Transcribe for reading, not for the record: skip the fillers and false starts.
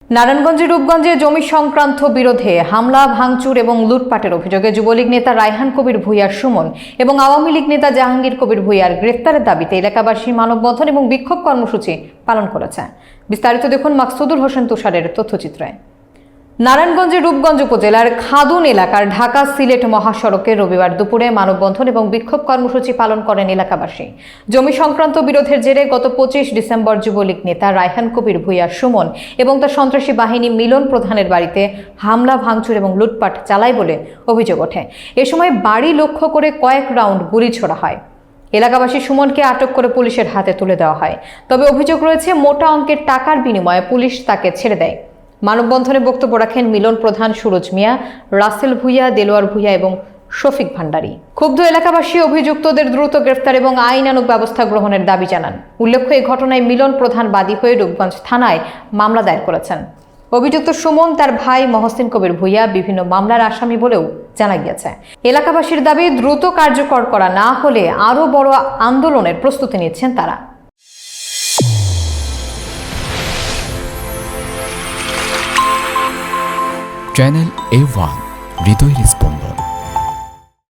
নারায়ণগঞ্জের রূপগঞ্জে জমি সংক্রান্ত বিরোধে হামলা ভাঙচুর এবং লুটপাটের অভিযোগে যুবলীগ নেতা রায়হান কবির ভূঁইয়ার সুমন এবং আওয়ামী লীগ নেতা জাহাঙ্গীর কবির ভূঁইয়ার গ্রেফতারের দাবিতে এলাকাবাসী মানববন্ধন এবং বিক্ষোভ কর্মসূচি পালন করেছে। বিস্তারিত দেখুন মাকসুদুল হোসেন তুষারের তথ্যচিত্রে। নারায়ণগঞ্জের রূপগঞ্জ উপজেলার খাদুন এলাকার ঢাকা সিলেট মহাসড়কে রবিবার দুপুরে মানববন্ধন এবং বিক্ষোভ কর্মসূচি পালন করেন এলাকাবাসী। জমি সংক্রান্ত বিরোধের জেরে গত 25 ডিসেম্বর যুবলীগ নেতা রায়হান কবির ভূঁইয়া সুমন এবং তার সন্ত্রাসী বাহিনী মিলন প্রধানের বাড়িতে হামলা ভাঙচুর এবং লুটপাট চালায় বলে অভিযোগ ওঠে। এ সময় বাড়ি লক্ষ্য করে কয়েক রাউন্ড গুলি ছোড়া হয়। এলাকাবাসী সুমনকে আটক করে পুলিশের হাতে তুলে দেওয়া হয়। তবে অভিযোগ রয়েছে মোটা অঙ্কের টাকার বিনিময়ে পুলিশ তাকে ছেড়ে দেয়। মানববন্ধনে বক্তব্য রাখেন মিলন প্রধান সুরজ মিয়া, রাসেল ভূঁইয়া, দেলোয়ার ভূঁইয়া এবং শফিক ভান্ডারী। ক্ষুব্ধ এলাকাবাসী অভিযুক্তদের দ্রুত গ্রেফতার এবং আইনানুগ ব্যবস্থা গ্রহণের দাবি জানান। উল্লেখ্য, এই ঘটনায় মিলন প্রধান বাদী হয়ে রূপগঞ্জ থানায় মামলা দায়ের করেছেন। অভিযুক্ত সুমন তার ভাই মহসিন কবির ভূঁইয়া বিভিন্ন মামলার আসামি বলেও জানা গিয়েছে। এলাকাবাসীর দাবি দ্রুত কার্যকর করা না হলে আরও বড় আন্দোলনের প্রস্তুতি নিচ্ছেন তারা। চ্যানেল A1 হৃদয়ের স্পন্দন।